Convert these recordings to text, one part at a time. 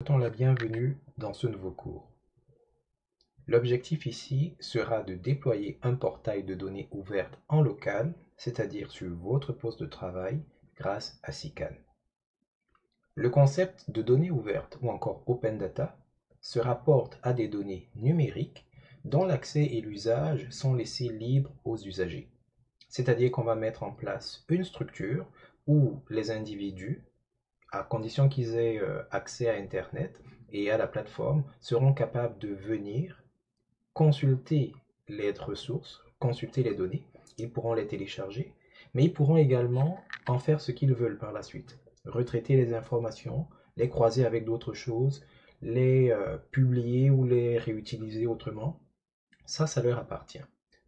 Souhaitons la bienvenue dans ce nouveau cours. L'objectif ici sera de déployer un portail de données ouvertes en local, c'est-à-dire sur votre poste de travail, grâce à SICAN. Le concept de données ouvertes ou encore Open Data se rapporte à des données numériques dont l'accès et l'usage sont laissés libres aux usagers. C'est-à-dire qu'on va mettre en place une structure où les individus, à condition qu'ils aient accès à Internet et à la plateforme, seront capables de venir consulter les ressources, consulter les données. Ils pourront les télécharger, mais ils pourront également en faire ce qu'ils veulent par la suite. Retraiter les informations, les croiser avec d'autres choses, les publier ou les réutiliser autrement. Ça leur appartient.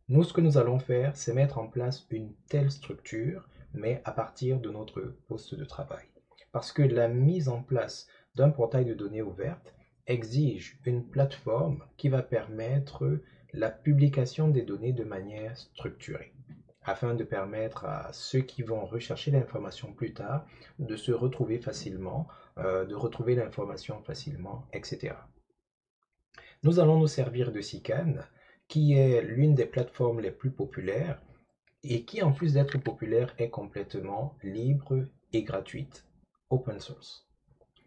Nous, ce que nous allons faire, c'est mettre en place une telle structure, mais à partir de notre poste de travail. Parce que la mise en place d'un portail de données ouvertes exige une plateforme qui va permettre la publication des données de manière structurée, afin de permettre à ceux qui vont rechercher l'information plus tard de se retrouver facilement, de retrouver l'information facilement, etc. Nous allons nous servir de SICAN, qui est l'une des plateformes les plus populaires et qui, en plus d'être populaire, est complètement libre et gratuite, open source.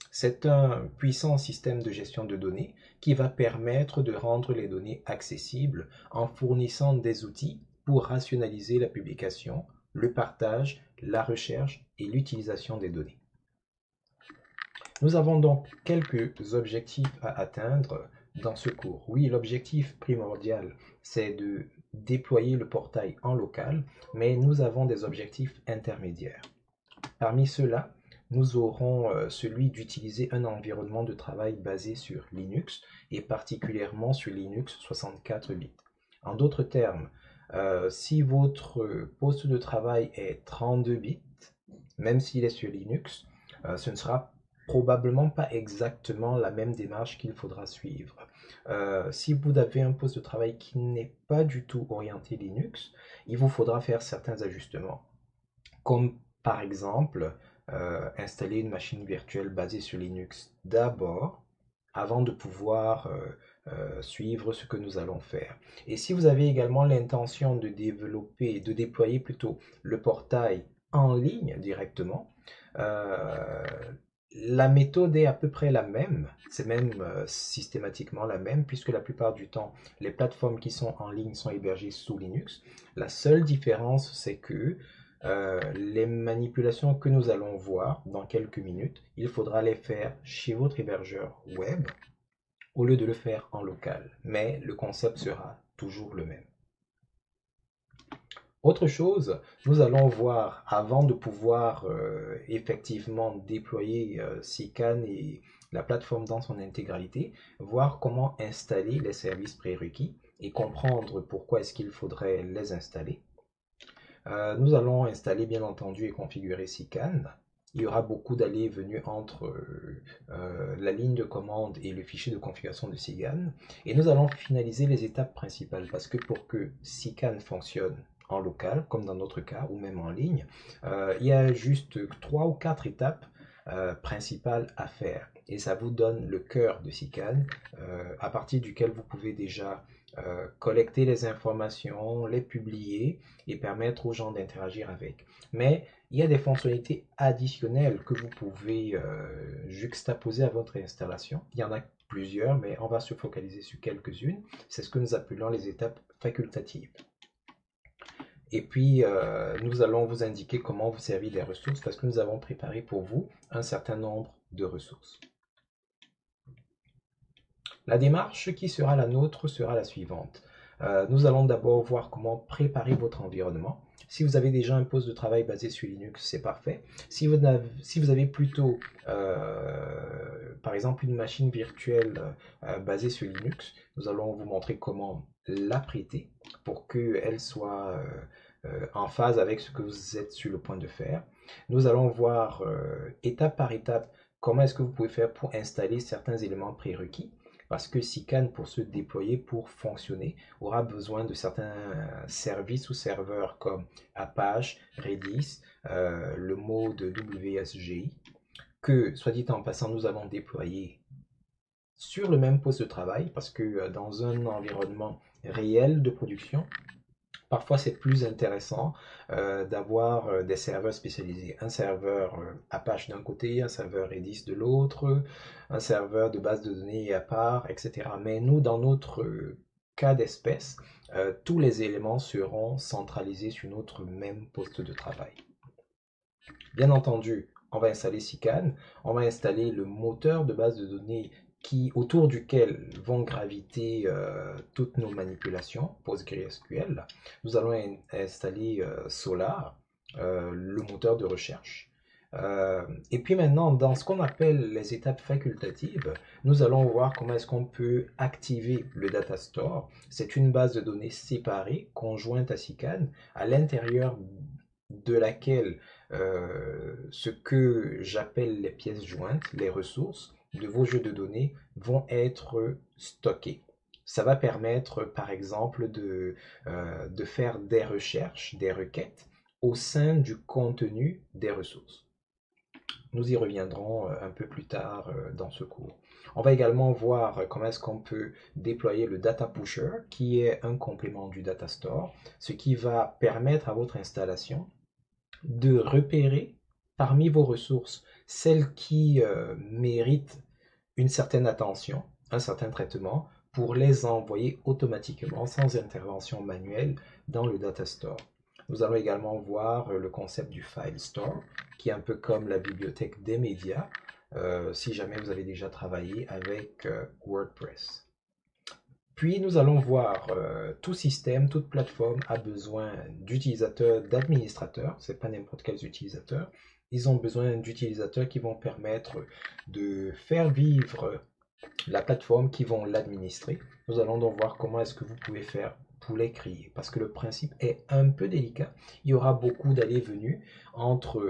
C'est un puissant système de gestion de données qui va permettre de rendre les données accessibles en fournissant des outils pour rationaliser la publication, le partage, la recherche et l'utilisation des données. Nous avons donc quelques objectifs à atteindre dans ce cours. Oui, l'objectif primordial, c'est de déployer le portail en local, mais nous avons des objectifs intermédiaires. Parmi ceux-là, nous aurons celui d'utiliser un environnement de travail basé sur Linux et particulièrement sur Linux 64 bits. En d'autres termes, si votre poste de travail est 32 bits, même s'il est sur Linux, ce ne sera probablement pas exactement la même démarche qu'il faudra suivre. Si vous avez un poste de travail qui n'est pas du tout orienté Linux, il vous faudra faire certains ajustements, comme par exemple installer une machine virtuelle basée sur Linux d'abord, avant de pouvoir suivre ce que nous allons faire. Et si vous avez également l'intention de développer, de déployer plutôt le portail en ligne directement, la méthode est à peu près la même, c'est même systématiquement la même, puisque la plupart du temps, les plateformes qui sont en ligne sont hébergées sous Linux. La seule différence, c'est que les manipulations que nous allons voir dans quelques minutes, il faudra les faire chez votre hébergeur web au lieu de le faire en local. Mais le concept sera toujours le même. Autre chose, nous allons voir, avant de pouvoir effectivement déployer SICAN et la plateforme dans son intégralité, voir comment installer les services prérequis et comprendre pourquoi est-ce qu'il faudrait les installer. Nous allons installer bien entendu et configurer SICAN. Il y aura beaucoup d'allées et venues entre la ligne de commande et le fichier de configuration de SICAN. Et nous allons finaliser les étapes principales parce que pour que SICAN fonctionne en local, comme dans notre cas, ou même en ligne, il y a juste 3 ou 4 étapes principales à faire. Et ça vous donne le cœur de SICAN, à partir duquel vous pouvez déjà collecter les informations, les publier et permettre aux gens d'interagir avec. Mais il y a des fonctionnalités additionnelles que vous pouvez juxtaposer à votre installation. Il y en a plusieurs, mais on va se focaliser sur quelques-unes. C'est ce que nous appelons les étapes facultatives. Et puis, nous allons vous indiquer comment vous servir des ressources parce que nous avons préparé pour vous un certain nombre de ressources. La démarche qui sera la nôtre sera la suivante. Nous allons d'abord voir comment préparer votre environnement. Si vous avez déjà un poste de travail basé sur Linux, c'est parfait. Si vous avez plutôt, par exemple, une machine virtuelle basée sur Linux, nous allons vous montrer comment l'apprêter pour qu'elle soit en phase avec ce que vous êtes sur le point de faire. Nous allons voir étape par étape comment est-ce que vous pouvez faire pour installer certains éléments prérequis. Parce que SICAN, pour se déployer, pour fonctionner, aura besoin de certains services ou serveurs comme Apache, Redis, le mode WSGI, que, soit dit en passant, nous allons déployer sur le même poste de travail parce que dans un environnement réel de production, parfois c'est plus intéressant d'avoir des serveurs spécialisés. Un serveur Apache d'un côté, un serveur Redis de l'autre, un serveur de base de données à part, etc. Mais nous, dans notre cas d'espèce, tous les éléments seront centralisés sur notre même poste de travail. Bien entendu, on va installer SICAN, on va installer le moteur de base de données autour duquel vont graviter toutes nos manipulations PostgreSQL. Nous allons installer Solar, le moteur de recherche. Et puis maintenant, dans ce qu'on appelle les étapes facultatives, nous allons voir comment est-ce qu'on peut activer le Data Store. C'est une base de données séparée, conjointe à SICAN, à l'intérieur de laquelle ce que j'appelle les pièces jointes, les ressources de vos jeux de données vont être stockées. Ça va permettre, par exemple, de faire des recherches, des requêtes au sein du contenu des ressources. Nous y reviendrons un peu plus tard dans ce cours. On va également voir comment est-ce qu'on peut déployer le Data Pusher, qui est un complément du Data Store, ce qui va permettre à votre installation de repérer parmi vos ressources celles qui méritent une certaine attention, un certain traitement, pour les envoyer automatiquement, sans intervention manuelle, dans le Data Store. Nous allons également voir le concept du File Store, qui est un peu comme la bibliothèque des médias, si jamais vous avez déjà travaillé avec WordPress. Puis nous allons voir tout système, toute plateforme a besoin d'utilisateurs, d'administrateurs, c'est pas n'importe quels utilisateurs. Ils ont besoin d'utilisateurs qui vont permettre de faire vivre la plateforme, qui vont l'administrer. Nous allons donc voir comment est-ce que vous pouvez faire pour les créer, parce que le principe est un peu délicat. Il y aura beaucoup d'allées-venues entre,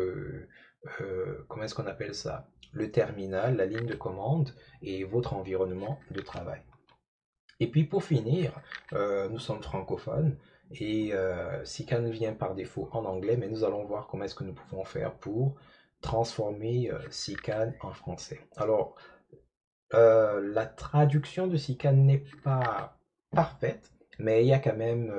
comment est-ce qu'on appelle ça, le terminal, la ligne de commande et votre environnement de travail. Et puis pour finir, nous sommes francophones et SICAN vient par défaut en anglais, mais nous allons voir comment est-ce que nous pouvons faire pour transformer SICAN en français. Alors, la traduction de SICAN n'est pas parfaite, mais il y a quand même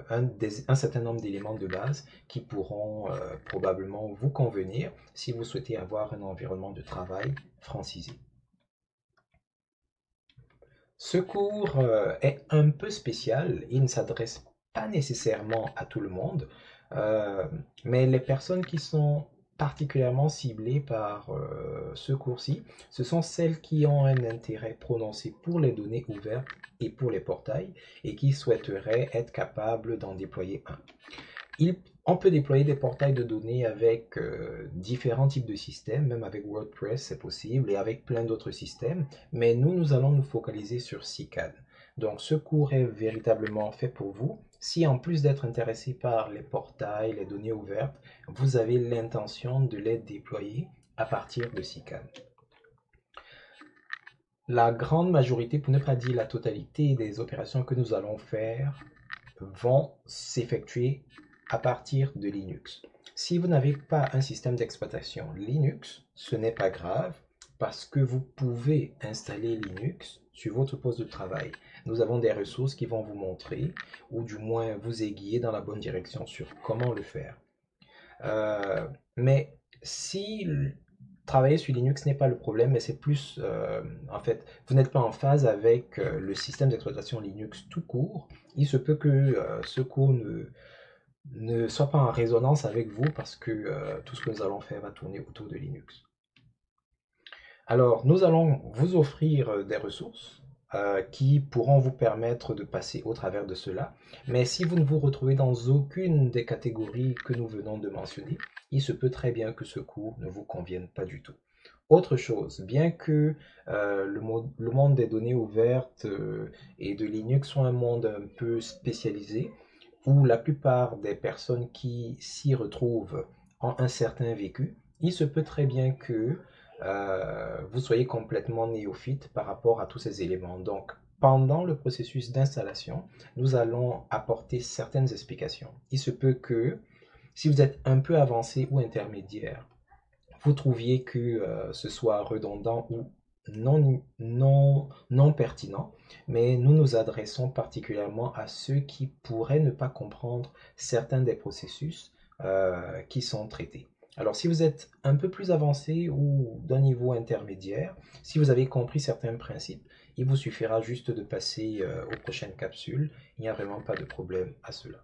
un certain nombre d'éléments de base qui pourront probablement vous convenir si vous souhaitez avoir un environnement de travail francisé. Ce cours est un peu spécial, il ne s'adresse pas nécessairement à tout le monde, mais les personnes qui sont particulièrement ciblées par ce cours-ci, ce sont celles qui ont un intérêt prononcé pour les données ouvertes et pour les portails, et qui souhaiteraient être capables d'en déployer un. On peut déployer des portails de données avec différents types de systèmes, même avec WordPress c'est possible, et avec plein d'autres systèmes, mais nous allons nous focaliser sur SICAN. Donc ce cours est véritablement fait pour vous. Si en plus d'être intéressé par les portails, les données ouvertes, vous avez l'intention de les déployer à partir de SICAN. La grande majorité, pour ne pas dire la totalité des opérations que nous allons faire vont s'effectuer à partir de Linux. Si vous n'avez pas un système d'exploitation Linux, ce n'est pas grave parce que vous pouvez installer Linux sur votre poste de travail. Nous avons des ressources qui vont vous montrer ou du moins vous aiguiller dans la bonne direction sur comment le faire. Mais si travailler sur Linux n'est pas le problème, mais c'est plus, en fait, vous n'êtes pas en phase avec le système d'exploitation Linux tout court, il se peut que ce cours ne soit pas en résonance avec vous parce que tout ce que nous allons faire va tourner autour de Linux. Alors, nous allons vous offrir des ressources qui pourront vous permettre de passer au travers de cela. Mais si vous ne vous retrouvez dans aucune des catégories que nous venons de mentionner, il se peut très bien que ce cours ne vous convienne pas du tout. Autre chose, bien que le monde des données ouvertes et de Linux soit un monde un peu spécialisé, où la plupart des personnes qui s'y retrouvent ont un certain vécu, il se peut très bien que vous soyez complètement néophyte par rapport à tous ces éléments. Donc, pendant le processus d'installation, nous allons apporter certaines explications. Il se peut que, si vous êtes un peu avancé ou intermédiaire, vous trouviez que ce soit redondant ou non pertinents, mais nous nous adressons particulièrement à ceux qui pourraient ne pas comprendre certains des processus qui sont traités. Alors, si vous êtes un peu plus avancé ou d'un niveau intermédiaire, si vous avez compris certains principes, il vous suffira juste de passer aux prochaines capsules. Il n'y a vraiment pas de problème à cela.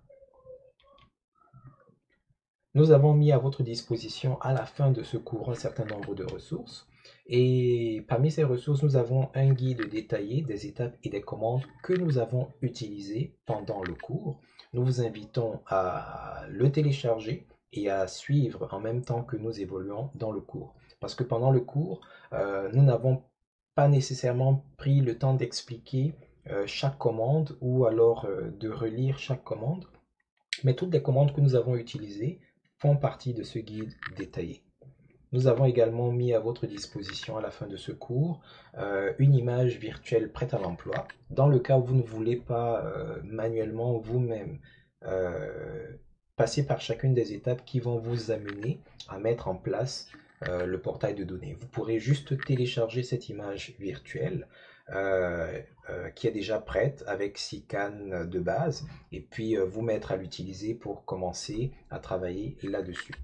Nous avons mis à votre disposition à la fin de ce cours un certain nombre de ressources. Et parmi ces ressources, nous avons un guide détaillé des étapes et des commandes que nous avons utilisées pendant le cours. Nous vous invitons à le télécharger et à suivre en même temps que nous évoluons dans le cours. Parce que pendant le cours, nous n'avons pas nécessairement pris le temps d'expliquer chaque commande ou alors de relire chaque commande, mais toutes les commandes que nous avons utilisées font partie de ce guide détaillé. Nous avons également mis à votre disposition à la fin de ce cours une image virtuelle prête à l'emploi. Dans le cas où vous ne voulez pas manuellement vous-même passer par chacune des étapes qui vont vous amener à mettre en place le portail de données. Vous pourrez juste télécharger cette image virtuelle qui est déjà prête avec SICAN de base et puis vous mettre à l'utiliser pour commencer à travailler là-dessus.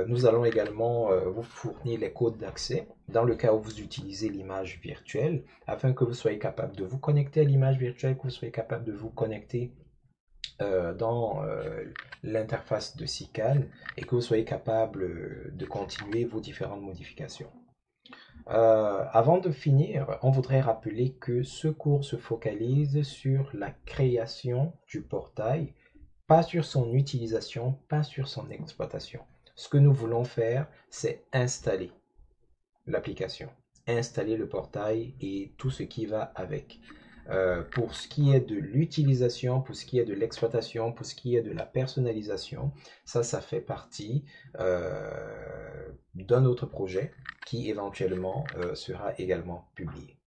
Nous allons également vous fournir les codes d'accès dans le cas où vous utilisez l'image virtuelle afin que vous soyez capable de vous connecter à l'image virtuelle, que vous soyez capable de vous connecter dans l'interface de SICAN et que vous soyez capable de continuer vos différentes modifications. Avant de finir, on voudrait rappeler que ce cours se focalise sur la création du portail, pas sur son utilisation, pas sur son exploitation. Ce que nous voulons faire, c'est installer l'application, installer le portail et tout ce qui va avec. Pour ce qui est de l'utilisation, pour ce qui est de l'exploitation, pour ce qui est de la personnalisation, ça fait partie d'un autre projet qui éventuellement sera également publié.